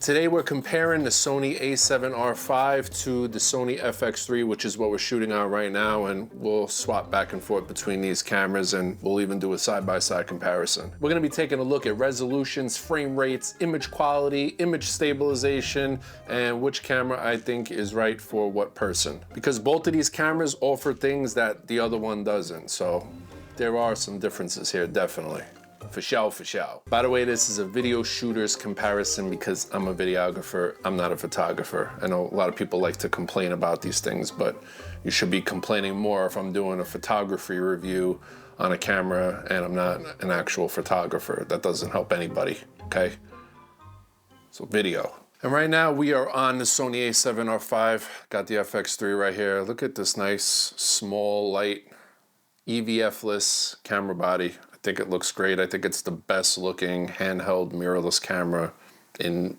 Today we're comparing the Sony A7RV to the Sony FX3, which is what we're shooting on right now, and we'll swap back and forth between these cameras and we'll even do a side-by-side comparison. We're gonna be taking a look at resolutions, frame rates, image quality, image stabilization, and which camera I think is right for what person. Because both of these cameras offer things that the other one doesn't, so there are some differences here, definitely. For show, for show. By the way, this is a video shooter's comparison because I'm a videographer, I'm not a photographer. I know a lot of people like to complain about these things, but you should be complaining more if I'm doing a photography review on a camera and I'm not an actual photographer. That doesn't help anybody, okay? So video. And right now we are on the Sony A7RV. Got the FX3 right here. Look at this nice, small, light, EVF-less camera body. I think it looks great. I think it's the best looking handheld mirrorless camera in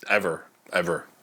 ever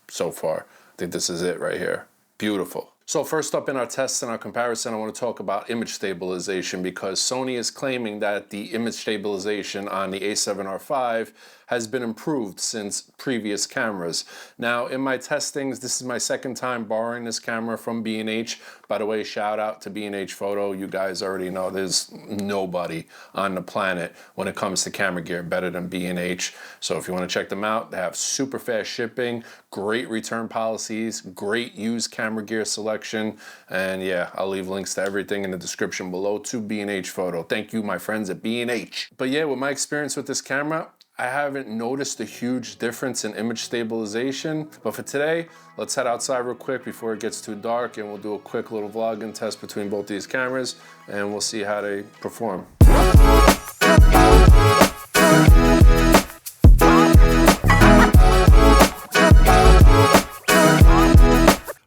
so far. I think this is it right here. Beautiful. So first up in our test and our comparison, I want to talk about image stabilization because Sony is claiming that the image stabilization on the A7RV has been improved since previous cameras. Now, in my testings, this is my second time borrowing this camera from B&H. By the way, shout out to B&H Photo. You guys already know there's nobody on the planet when it comes to camera gear better than B&H. So if you want to check them out, they have super fast shipping, great return policies, great used camera gear selection, and yeah, I'll leave links to everything in the description below to B&H Photo. Thank you, my friends at B&H. But yeah, with my experience with this camera, I haven't noticed a huge difference in image stabilization, but for today, let's head outside real quick before it gets too dark and we'll do a quick little vlogging test between both these cameras and we'll see how they perform.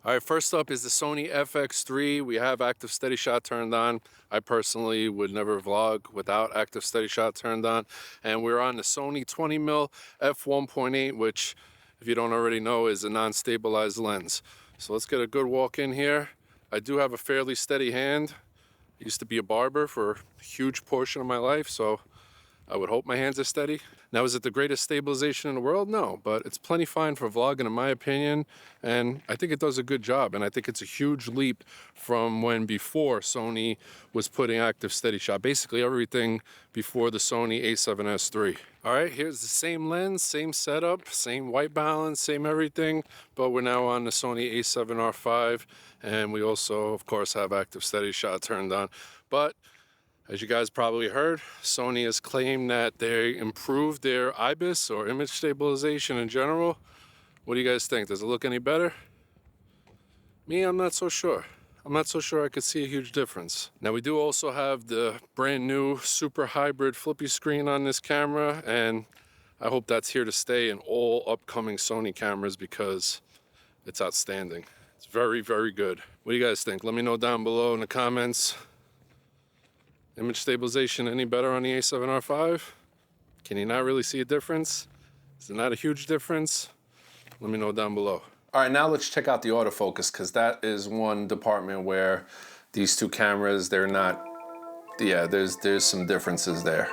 All right, first up is the Sony FX3. We have active steady shot turned on. I personally would never vlog without active steady shot turned on. And we're on the Sony 20mm f1.8, which, if you don't already know, is a non-stabilized lens. So let's get a good walk in here. I do have a fairly steady hand. I used to be a barber for a huge portion of my life, so I would hope my hands are steady. Now, is it the greatest stabilization in the world? No, but it's plenty fine for vlogging in my opinion, and I think it does a good job, and I think it's a huge leap from when before Sony was putting active steady shot, basically everything before the Sony A7S III. All right, here's the same lens, same setup, same white balance, same everything, but we're now on the Sony A7RV, and we also, of course, have active steady shot turned on. But as you guys probably heard, Sony has claimed that they improved their IBIS or image stabilization in general. What do you guys think? Does it look any better? Me, I'm not so sure. I'm not so sure I could see a huge difference. Now, we do also have the brand new super hybrid flippy screen on this camera, and I hope that's here to stay in all upcoming Sony cameras because it's outstanding. It's very, very good. What do you guys think? Let me know down below in the comments. Image stabilization any better on the A7RV? Can you not really see a difference? Is it not a huge difference? Let me know down below. All right, now let's check out the autofocus because that is one department where these two cameras, they're not, yeah, there's some differences there.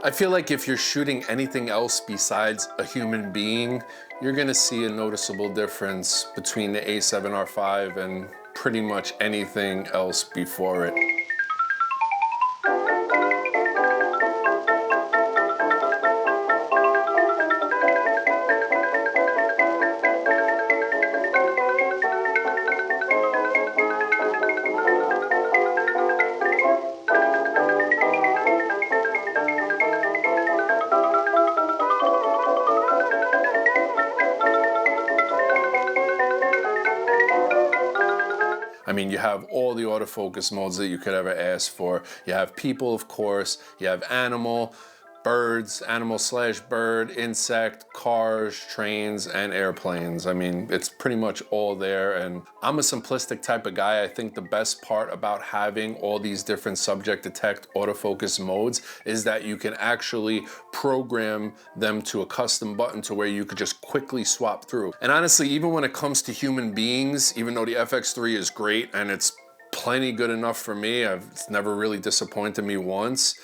I feel like if you're shooting anything else besides a human being, you're gonna see a noticeable difference between the A7RV and pretty much anything else before it. I mean, you have all the autofocus modes that you could ever ask for. You have people, of course, you have animal, birds, animal/bird, insect, cars, trains, and airplanes. I mean, it's pretty much all there, and I'm a simplistic type of guy. I think the best part about having all these different subject detect autofocus modes is that you can actually program them to a custom button to where you could just quickly swap through. And honestly, even when it comes to human beings, even though the FX3 is great and it's plenty good enough for me, it's never really disappointed me once,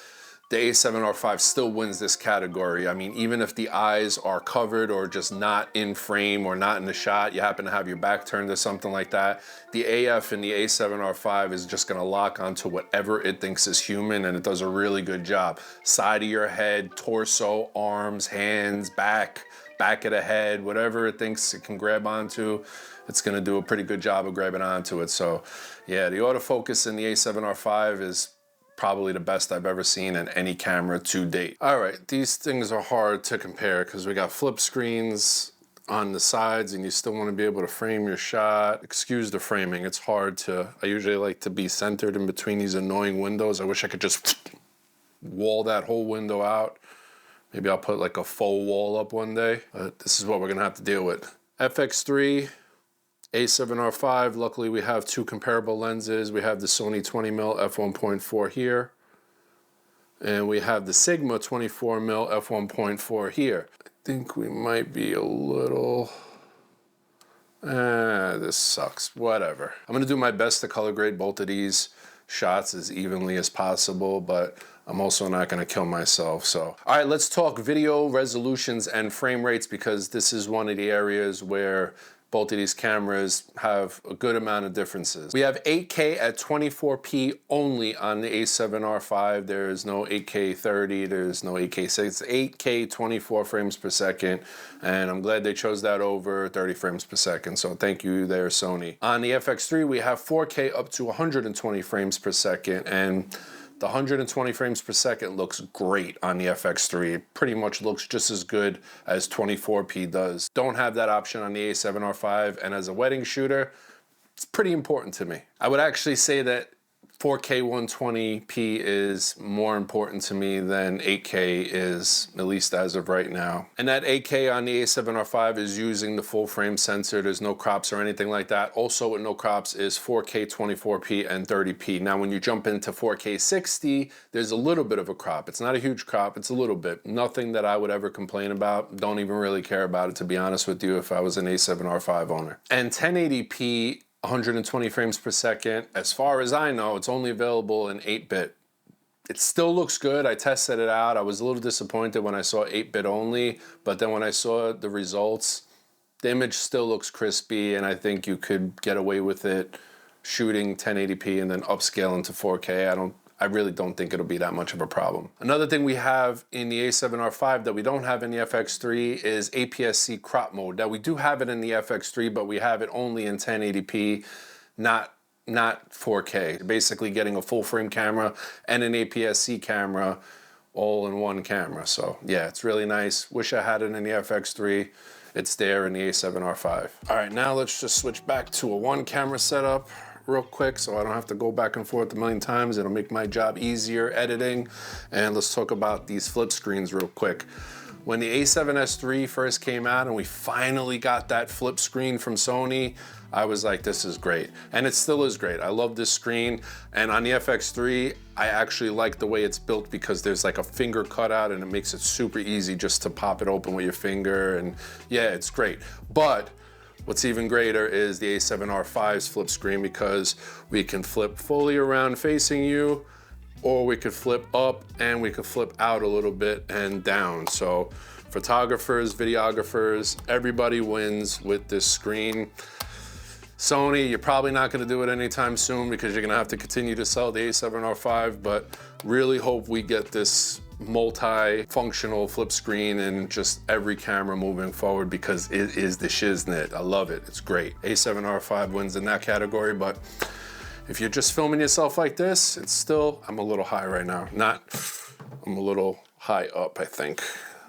the A7R5 still wins this category. I mean, even if the eyes are covered or just not in frame or not in the shot, you happen to have your back turned to something like that, the AF in the A7R5 is just gonna lock onto whatever it thinks is human, and it does a really good job. Side of your head, torso, arms, hands, back of the head, whatever it thinks it can grab onto, it's gonna do a pretty good job of grabbing onto it. So yeah, the autofocus in the A7R5 is probably the best I've ever seen in any camera to date. All right, these things are hard to compare because we got flip screens on the sides and you still want to be able to frame your shot. Excuse the framing, it's hard to, I usually like to be centered in between these annoying windows. I wish I could just wall that whole window out. Maybe I'll put like a faux wall up one day, but this is what we're gonna have to deal with. FX3, A7R5, luckily we have two comparable lenses. We have the Sony 20mm f1.4 here, and we have the Sigma 24mm f1.4 here. I think we might be a little, this sucks, whatever. I'm gonna do my best to color grade both of these shots as evenly as possible, but I'm also not gonna kill myself, so. All right, let's talk video resolutions and frame rates, because this is one of the areas where both of these cameras have a good amount of differences. We have 8K at 24p only on the A7R5. There's no 8K 30, there's no 8K 6, it's 8K 24 frames per second, and I'm glad they chose that over 30 frames per second, so thank you there, Sony. On the FX3, we have 4K up to 120 frames per second, and the 120 frames per second looks great on the FX3. It pretty much looks just as good as 24p does. Don't have that option on the A7R5, and as a wedding shooter, it's pretty important to me. I would actually say that 4K 120p is more important to me than 8K is, at least as of right now. And that 8K on the A7R5 is using the full frame sensor. There's no crops or anything like that. Also with no crops is 4K 24p and 30p. Now when you jump into 4K 60, there's a little bit of a crop. It's not a huge crop, it's a little bit. Nothing that I would ever complain about. Don't even really care about it, to be honest with you, if I was an A7R5 owner. And 1080p 120 frames per second, as far as I know, it's only available in 8-bit. It still looks good. I tested it out. I was a little disappointed when I saw 8-bit only, but then when I saw the results, the image still looks crispy, and I think you could get away with it shooting 1080p and then upscaling to 4K. I really don't think it'll be that much of a problem. Another thing we have in the A7R5 that we don't have in the FX3 is APS-C crop mode. Now we do have it in the FX3, but we have it only in 1080p, not 4K. You're basically getting a full frame camera and an APS-C camera all in one camera. So yeah, it's really nice. Wish I had it in the FX3. It's there in the A7R5. All right, now let's just switch back to a one camera setup real quick so I don't have to go back and forth a million times. It'll make my job easier editing. And let's talk about these flip screens real quick. When the A7S III first came out and we finally got that flip screen from Sony, I was like, this is great. And it still is great. I love this screen. And on the FX3, I actually like the way it's built because there's like a finger cutout and it makes it super easy just to pop it open with your finger. And yeah, it's great. But what's even greater is the A7R5's flip screen, because we can flip fully around facing you, or we could flip up and we could flip out a little bit and down. So photographers, videographers, everybody wins with this screen. Sony, you're probably not gonna do it anytime soon because you're gonna have to continue to sell the A7R5, but really hope we get this multi-functional flip screen in just every camera moving forward, because it is the shiznit. I love it, it's great. A7R5 wins in that category, but if you're just filming yourself like this, it's still, I'm a little high right now. I'm a little high up, I think.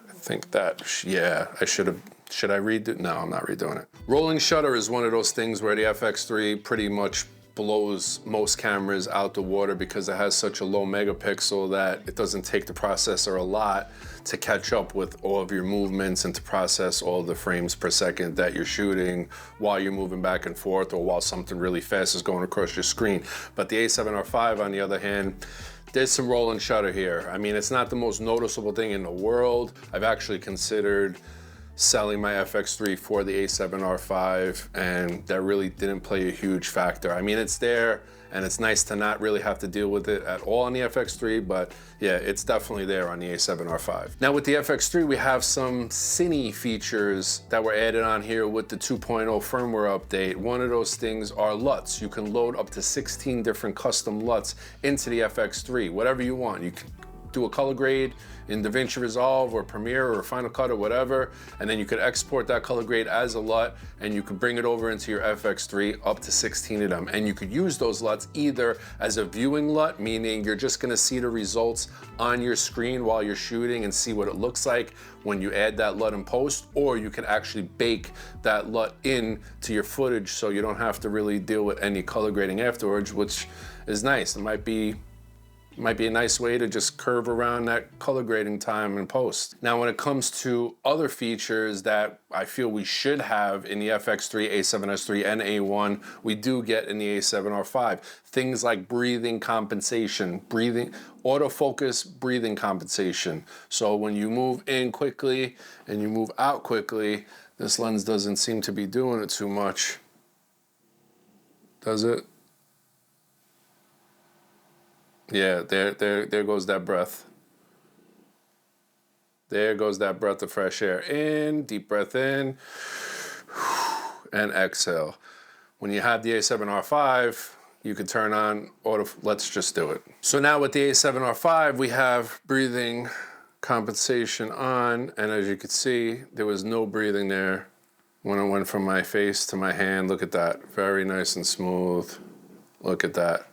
I think that, yeah, should I redo? No, I'm not redoing it. Rolling shutter is one of those things where the FX3 pretty much blows most cameras out the water because it has such a low megapixel that it doesn't take the processor a lot to catch up with all of your movements and to process all the frames per second that you're shooting while you're moving back and forth or while something really fast is going across your screen. But the A7R5, on the other hand, there's some roll and shutter here. I mean, it's not the most noticeable thing in the world. I've actually considered selling my FX3 for the A7R5, and that really didn't play a huge factor. I mean, it's there, and it's nice to not really have to deal with it at all on the FX3, but yeah, it's definitely there on the A7R5. Now with the FX3, we have some Cine features that were added on here with the 2.0 firmware update. One of those things are LUTs. You can load up to 16 different custom LUTs into the FX3, whatever you want. You can do a color grade in DaVinci Resolve or Premiere or Final Cut or whatever, and then you could export that color grade as a LUT, and you could bring it over into your FX3, up to 16 of them. And you could use those LUTs either as a viewing LUT, meaning you're just gonna see the results on your screen while you're shooting and see what it looks like when you add that LUT in post, or you can actually bake that LUT in to your footage so you don't have to really deal with any color grading afterwards, which is nice. It might be a nice way to just curve around that color grading time in post. Now, when it comes to other features that I feel we should have in the FX3, A7S3, and A1, we do get in the A7R5. Things like breathing compensation, autofocus breathing compensation. So when you move in quickly and you move out quickly, this lens doesn't seem to be doing it too much. Does it? Yeah, there goes that breath. There goes that breath of fresh air. In, deep breath in, and exhale. When you have the A7R5, you can turn on auto, let's just do it. So now with the A7R5, we have breathing compensation on, and as you can see, there was no breathing there when it went from my face to my hand. Look at that, very nice and smooth. Look at that.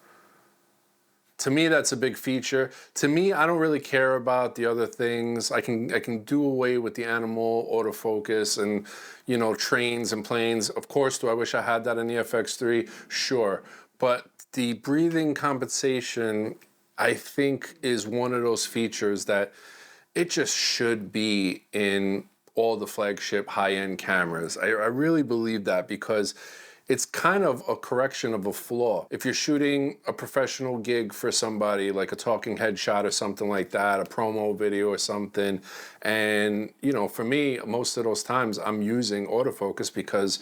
To me, that's a big feature. To me, I don't really care about the other things. I can do away with the animal autofocus and, you know, trains and planes. Of course, do I wish I had that in the FX3? Sure. But the breathing compensation, I think, is one of those features that it just should be in all the flagship high-end cameras. I really believe that, because it's kind of a correction of a flaw. If you're shooting a professional gig for somebody, like a talking head shot or something like that, a promo video or something, and, you know, for me, most of those times I'm using autofocus because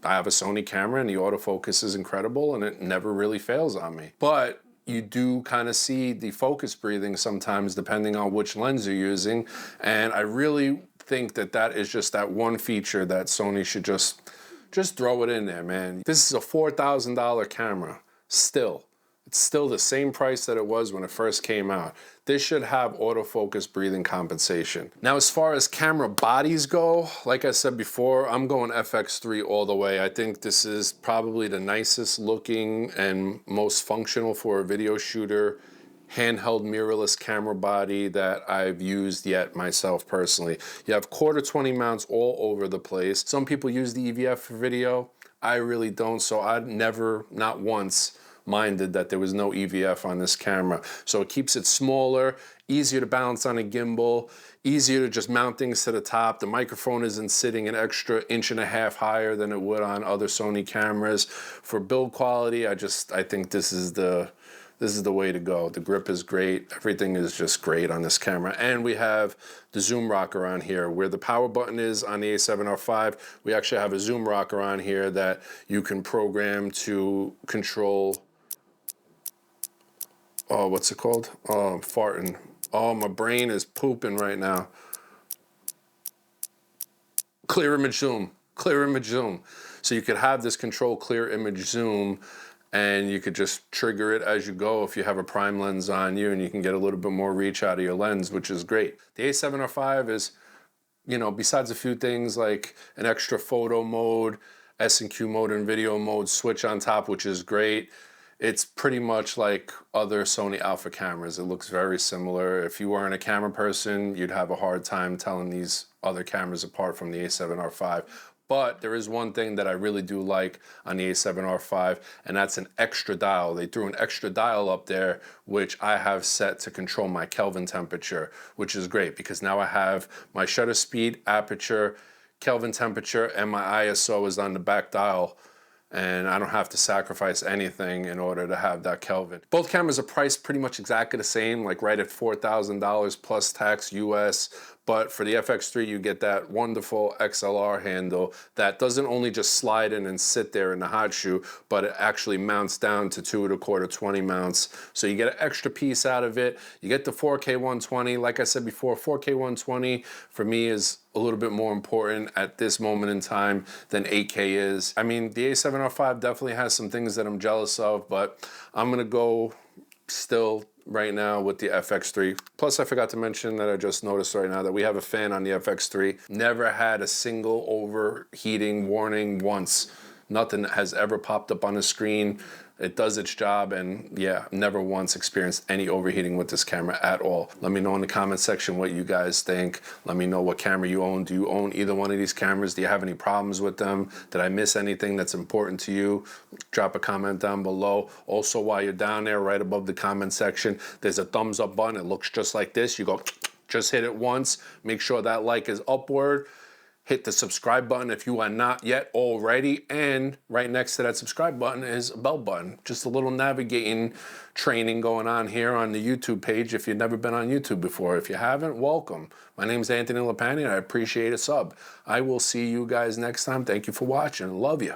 I have a Sony camera and the autofocus is incredible and it never really fails on me. But you do kind of see the focus breathing sometimes depending on which lens you're using, and I really think that that is just that one feature that Sony should just throw it in there, man. This is a $4,000 camera, still. It's still the same price that it was when it first came out. This should have autofocus breathing compensation. Now, as far as camera bodies go, like I said before, I'm going FX3 all the way. I think this is probably the nicest looking and most functional for a video shooter handheld mirrorless camera body that I've used yet myself personally. You have quarter 20 mounts all over the place. Some people use the EVF for video. I really don't, so I'd never, not once, minded that there was no EVF on this camera. So it keeps it smaller, easier to balance on a gimbal, easier to just mount things to the top. The microphone isn't sitting an extra 1.5 inches higher than it would on other Sony cameras. For build quality, I think this is the way to go. The grip is great. Everything is just great on this camera. And we have the zoom rocker on here. Where the power button is on the A7R5, we actually have a zoom rocker on here that you can program to control, oh, what's it called? Oh, I'm farting. Oh, my brain is pooping right now. Clear image zoom. Clear image zoom. So you could have this control clear image zoom, and you could just trigger it as you go if you have a prime lens on you, and you can get a little bit more reach out of your lens, which is great. The A7R5 is, you know, besides a few things like an extra photo mode, S&Q mode, and video mode switch on top, which is great, it's pretty much like other Sony Alpha cameras. It looks very similar. If you weren't a camera person, you'd have a hard time telling these other cameras apart from the A7R5. But there is one thing that I really do like on the A7R5, and that's an extra dial. They threw an extra dial up there, which I have set to control my Kelvin temperature, which is great because now I have my shutter speed, aperture, Kelvin temperature, and my ISO is on the back dial, and I don't have to sacrifice anything in order to have that Kelvin. Both cameras are priced pretty much exactly the same, like right at $4,000 plus tax US. But for the FX3, you get that wonderful XLR handle that doesn't only just slide in and sit there in the hot shoe, but it actually mounts down to 2 1/4 20 mounts. So you get an extra piece out of it. You get the 4K 120. Like I said before, 4K 120 for me is a little bit more important at this moment in time than 8K is. I mean, the A7R5 definitely has some things that I'm jealous of, but I'm gonna go still right now with the FX3. Plus, I forgot to mention that I just noticed right now that we have a fan on the FX3. Never had a single overheating warning once. Nothing has ever popped up on the screen. It does its job, and yeah, never once experienced any overheating with this camera at all. Let me know in the comment section what you guys think. Let me know what camera you own. Do you own either one of these cameras? Do you have any problems with them? Did I miss anything that's important to you? Drop a comment down below. Also, while you're down there, right above the comment section, there's a thumbs up button. It looks just like this. You go, just hit it once. Make sure that like is upward. Hit the subscribe button if you are not yet already, and right next to that subscribe button is a bell button. Just a little navigating training going on here on the YouTube page if you've never been on YouTube before. If you haven't, welcome. My name's Anthony Lapani, and I appreciate a sub. I will see you guys next time. Thank you for watching. Love you.